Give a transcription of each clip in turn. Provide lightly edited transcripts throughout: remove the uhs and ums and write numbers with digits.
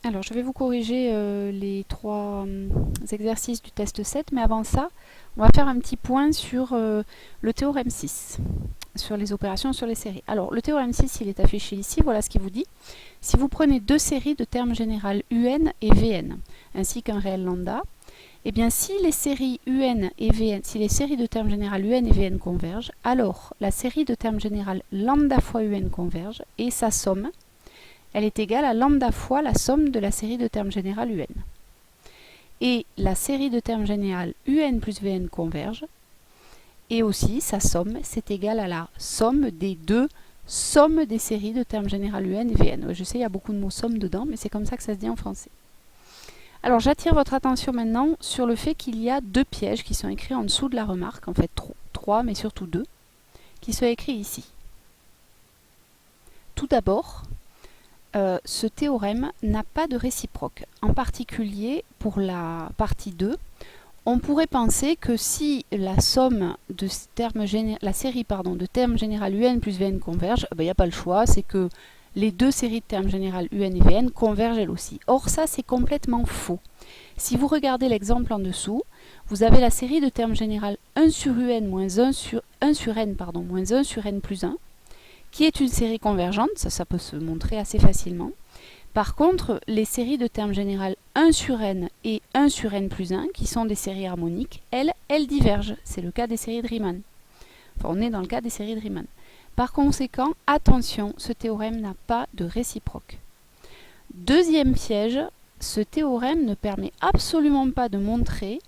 Alors, je vais vous corriger les trois exercices du test 7, mais avant ça, on va faire un petit point sur le théorème 6, sur les opérations sur les séries. Alors, le théorème 6, il est affiché ici, voilà ce qu'il vous dit. Si vous prenez deux séries de termes général UN et VN, ainsi qu'un réel lambda, eh bien, si les séries UN et VN, si les séries de termes général UN et VN convergent, alors la série de termes général lambda fois UN converge, et sa somme, elle est égale à lambda fois la somme de la série de termes général UN. Et la série de termes général UN plus VN converge, et aussi sa somme, c'est égal à la somme des deux sommes des séries de termes général UN et VN. Je sais, il y a beaucoup de mots somme dedans, mais c'est comme ça que ça se dit en français. Alors j'attire votre attention maintenant sur le fait qu'il y a deux pièges qui sont écrits en dessous de la remarque, en fait trois, mais surtout deux, qui sont écrits ici. Tout d'abord, ce théorème n'a pas de réciproque. En particulier, pour la partie 2, on pourrait penser que si la somme de la série de termes général UN plus VN converge, il n'y a pas le choix, c'est que les deux séries de termes général UN et VN convergent elles aussi. Or ça, c'est complètement faux. Si vous regardez l'exemple en dessous, vous avez la série de termes général 1 sur UN moins 1 sur N, moins 1 sur N plus 1, qui est une série convergente, ça peut se montrer assez facilement. Par contre, les séries de termes général 1 sur N et 1 sur N plus 1, qui sont des séries harmoniques, elles divergent. C'est le cas des séries de Riemann. Enfin, on est dans le cas des séries de Riemann. Par conséquent, attention, ce théorème n'a pas de réciproque. Deuxième piège, ce théorème ne permet absolument pas de montrer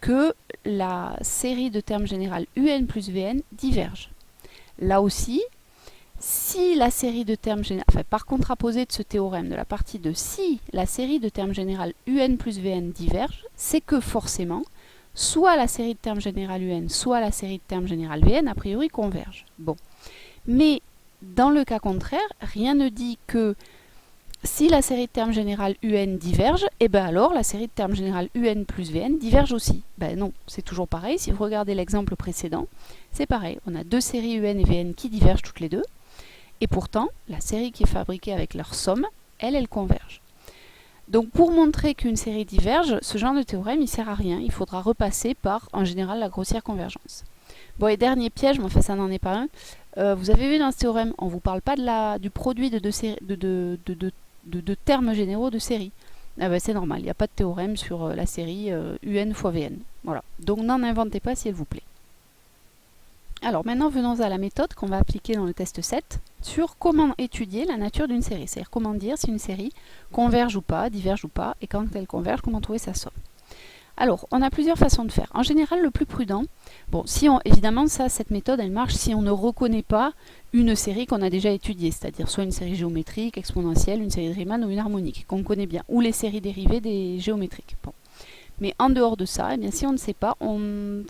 que la série de termes général UN plus VN diverge. Là aussi, si la série de termes général, par contraposé de ce théorème de la partie 2, si la série de termes général UN plus VN diverge, c'est que forcément, soit la série de termes général UN, soit la série de termes général VN, a priori, convergent. Bon. Mais dans le cas contraire, rien ne dit que si la série de termes général UN diverge, et bien alors la série de termes général UN plus VN diverge aussi. Ben non, c'est toujours pareil. Si vous regardez l'exemple précédent, c'est pareil. On a deux séries UN et VN qui divergent toutes les deux. Et pourtant, la série qui est fabriquée avec leur somme, elle converge. Donc pour montrer qu'une série diverge, ce genre de théorème, il ne sert à rien. Il faudra repasser par, en général, la grossière convergence. Bon, et dernier piège, mais enfin ça n'en est pas un. Vous avez vu dans ce théorème, on ne vous parle pas du produit de deux termes généraux de série. Ah ben, c'est normal, il n'y a pas de théorème sur la série UN fois VN. Voilà. Donc n'en inventez pas s'il vous plaît. Alors maintenant venons à la méthode qu'on va appliquer dans le test 7 sur comment étudier la nature d'une série. C'est-à-dire comment dire si une série converge ou pas, diverge ou pas, et quand elle converge, comment trouver sa somme. Alors, on a plusieurs façons de faire. En général, le plus prudent, bon, évidemment, cette méthode, elle marche si on ne reconnaît pas une série qu'on a déjà étudiée, c'est-à-dire soit une série géométrique, exponentielle, une série de Riemann ou une harmonique, qu'on connaît bien, ou les séries dérivées des géométriques. Bon. Mais en dehors de ça, eh bien, si on ne sait pas, on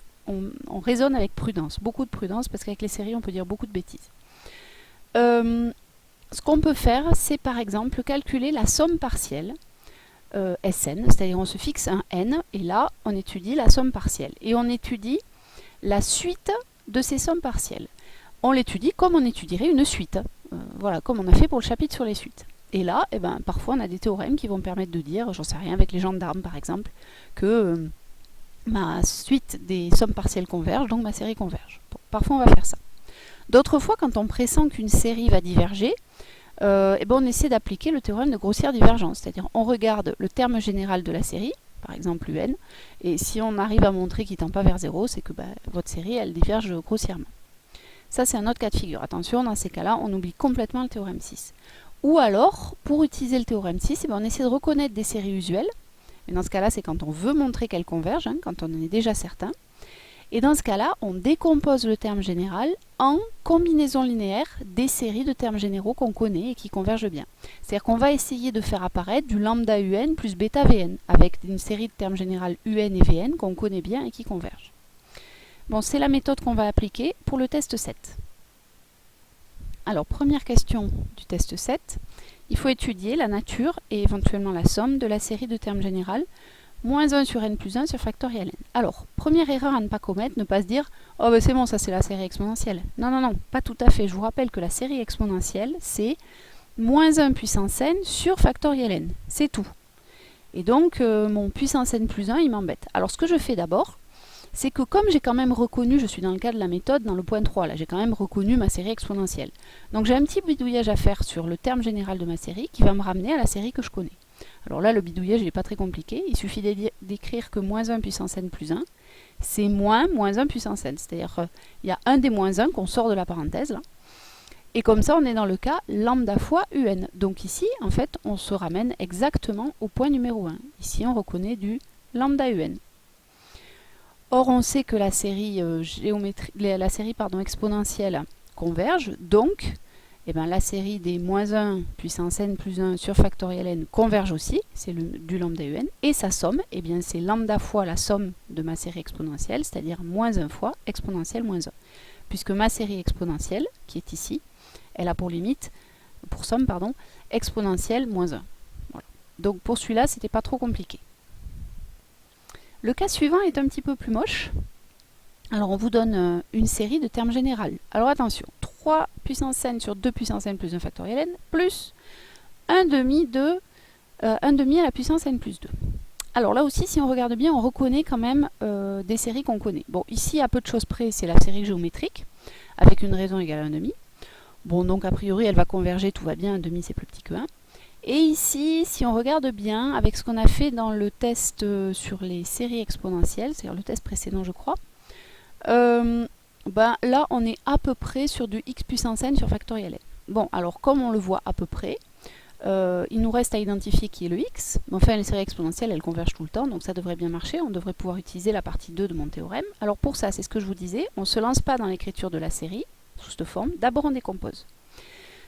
raisonne avec prudence, beaucoup de prudence, parce qu'avec les séries, on peut dire beaucoup de bêtises. Ce qu'on peut faire, c'est par exemple calculer la somme partielle, Sn, c'est-à-dire on se fixe un n, et là, on étudie la somme partielle. Et on étudie la suite de ces sommes partielles. On l'étudie comme on étudierait une suite. Voilà, comme on a fait pour le chapitre sur les suites. Et là, eh ben, parfois, on a des théorèmes qui vont permettre de dire, j'en sais rien, avec les gendarmes par exemple, que ma suite des sommes partielles converge, donc ma série converge. Bon, parfois, on va faire ça. D'autres fois, quand on pressent qu'une série va diverger, eh ben on essaie d'appliquer le théorème de grossière divergence. C'est-à-dire, on regarde le terme général de la série, par exemple UN, et si on arrive à montrer qu'il ne tend pas vers 0, c'est que votre série, elle diverge grossièrement. Ça, c'est un autre cas de figure. Attention, dans ces cas-là, on oublie complètement le théorème 6. Ou alors, pour utiliser le théorème 6, eh ben, on essaie de reconnaître des séries usuelles. Et dans ce cas-là, c'est quand on veut montrer qu'elles convergent, quand on en est déjà certain. Et dans ce cas-là, on décompose le terme général en combinaison linéaire des séries de termes généraux qu'on connaît et qui convergent bien. C'est-à-dire qu'on va essayer de faire apparaître du lambda UN plus bêta VN, avec une série de termes général UN et VN qu'on connaît bien et qui convergent. Bon, c'est la méthode qu'on va appliquer pour le test 7. Alors, première question du test 7. Il faut étudier la nature et éventuellement la somme de la série de termes général moins 1 sur n plus 1 sur factoriel n. Alors, première erreur à ne pas commettre, ne pas se dire « Oh ben c'est bon, ça c'est la série exponentielle ». Non, non, non, pas tout à fait. Je vous rappelle que la série exponentielle, c'est moins 1 puissance n sur factoriel n. C'est tout. Et donc, mon puissance n plus 1, il m'embête. Alors, ce que je fais d'abord, c'est que comme j'ai quand même reconnu, je suis dans le cas de la méthode, dans le point 3, là, j'ai quand même reconnu ma série exponentielle. Donc, j'ai un petit bidouillage à faire sur le terme général de ma série qui va me ramener à la série que je connais. Alors là, le bidouillage n'est pas très compliqué. Il suffit d'écrire que moins 1 puissance n plus 1, c'est moins 1 puissance n. C'est-à-dire, il y a un des moins 1 qu'on sort de la parenthèse, là. Et comme ça, on est dans le cas lambda fois un. Donc ici, en fait, on se ramène exactement au point numéro 1. Ici, on reconnaît du lambda un. Or, on sait que la série, exponentielle converge, donc la série des moins 1 puissance n plus 1 sur factoriel n converge aussi, c'est du lambda un, et sa somme, c'est lambda fois la somme de ma série exponentielle, c'est-à-dire moins 1 fois exponentielle moins 1. Puisque ma série exponentielle, qui est ici, elle a pour somme, exponentielle moins 1. Voilà. Donc pour celui-là, c'était pas trop compliqué. Le cas suivant est un petit peu plus moche. Alors on vous donne une série de termes généraux. Alors attention, 3 puissance n sur 2 puissance n plus 1 factoriel n, plus 1 demi à la puissance n plus 2. Alors là aussi, si on regarde bien, on reconnaît quand même des séries qu'on connaît. Bon, ici, à peu de choses près, c'est la série géométrique, avec une raison égale à 1 demi. Bon, donc a priori, elle va converger, tout va bien, 1 demi c'est plus petit que 1. Et ici, si on regarde bien, avec ce qu'on a fait dans le test sur les séries exponentielles, c'est-à-dire le test précédent, je crois, là, on est à peu près sur du x puissance n sur factoriel n. Bon, alors, comme on le voit à peu près, il nous reste à identifier qui est le x. Enfin, les séries exponentielles, elles convergent tout le temps, donc ça devrait bien marcher. On devrait pouvoir utiliser la partie 2 de mon théorème. Alors pour ça, c'est ce que je vous disais, on ne se lance pas dans l'écriture de la série, sous cette forme. D'abord, on décompose.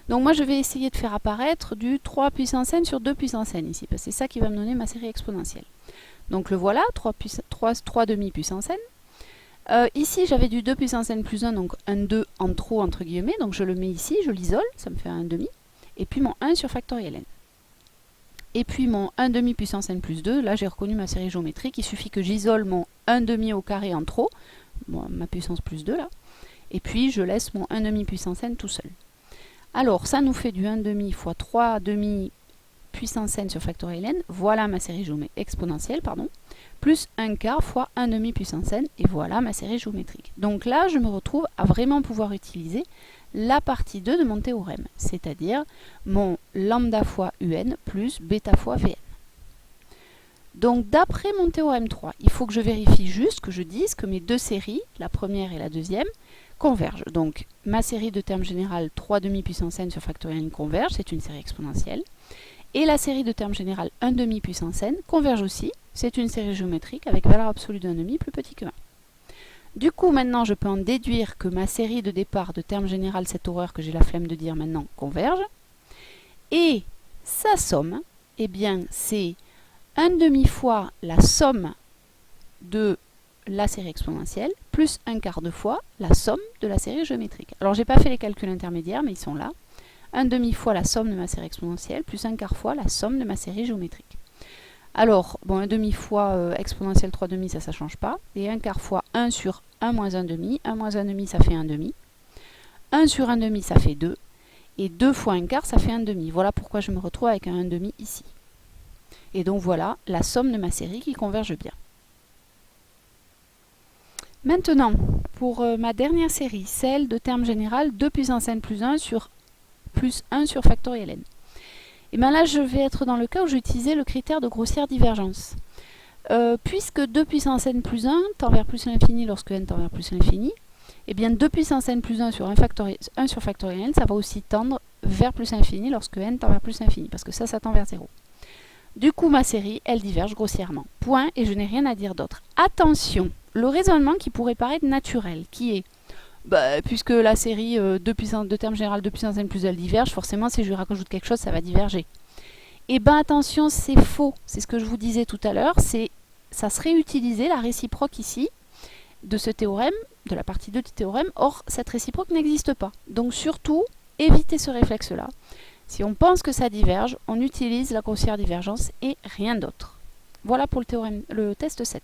Donc moi, je vais essayer de faire apparaître du 3 puissance n sur 2 puissance n ici, parce que c'est ça qui va me donner ma série exponentielle. Donc le voilà, 3 demi puissance n. Ici, j'avais du 2 puissance n plus 1, donc un 2 en trop, entre guillemets, donc je le mets ici, je l'isole, ça me fait un demi. Et puis mon 1 sur factoriel n. Et puis mon 1 demi puissance n plus 2, là j'ai reconnu ma série géométrique, il suffit que j'isole mon 1 demi au carré en trop, ma puissance plus 2 là, et puis je laisse mon 1 demi puissance n tout seul. Alors ça nous fait du 1 demi fois 3 demi puissance n sur factoriel n, voilà ma série exponentielle, plus 1 quart fois 1 demi puissance n, et voilà ma série géométrique. Donc là je me retrouve à vraiment pouvoir utiliser la partie 2 de mon théorème, c'est-à-dire mon lambda fois un plus bêta fois vn. Donc d'après mon théorème 3, il faut que je vérifie juste que je dise que mes deux séries, la première et la deuxième, convergent. Donc ma série de termes général 3 demi puissance n sur factoriel n converge, c'est une série exponentielle. Et la série de termes général 1 demi puissance n converge aussi, c'est une série géométrique avec valeur absolue d'un demi plus petit que 1. Du coup, maintenant, je peux en déduire que ma série de départ de termes général, cette horreur que j'ai la flemme de dire maintenant, converge. Et sa somme, c'est 1 demi fois la somme de la série exponentielle, plus 1 quart de fois la somme de la série géométrique. Alors, j'ai pas fait les calculs intermédiaires, mais ils sont là. 1 demi fois la somme de ma série exponentielle, plus 1 quart fois la somme de ma série géométrique. Alors, bon, 1 demi fois exponentielle 3 demi, ça ne change pas. Et 1 quart fois 1 sur 1 moins 1 demi. 1 moins 1 demi, ça fait 1 demi. 1 sur 1 demi, ça fait 2. Et 2 fois 1 quart, ça fait 1 demi. Voilà pourquoi je me retrouve avec un 1 demi ici. Et donc voilà la somme de ma série qui converge bien. Maintenant, pour ma dernière série, celle de terme général 2 puissance n plus 1 sur plus 1 sur factoriel n. Et bien là, je vais être dans le cas où j'utilisais le critère de grossière divergence. Puisque 2 puissance n plus 1 tend vers plus l'infini lorsque n tend vers plus l'infini, et bien 2 puissance n plus 1 sur 1 sur factoriel n, ça va aussi tendre vers plus l'infini lorsque n tend vers plus l'infini, parce que ça tend vers 0. Du coup, ma série, elle diverge grossièrement. Point, et je n'ai rien à dire d'autre. Attention, le raisonnement qui pourrait paraître naturel, qui est puisque la série de termes général 2 puissance n plus elle diverge, forcément si je lui rajoute quelque chose, ça va diverger. Et attention, c'est faux. C'est ce que je vous disais tout à l'heure. Ça serait utilisé la réciproque ici de ce théorème, de la partie 2 du théorème. Or, cette réciproque n'existe pas. Donc surtout, évitez ce réflexe-là. Si on pense que ça diverge, on utilise la grossière divergence et rien d'autre. Voilà pour le test 7.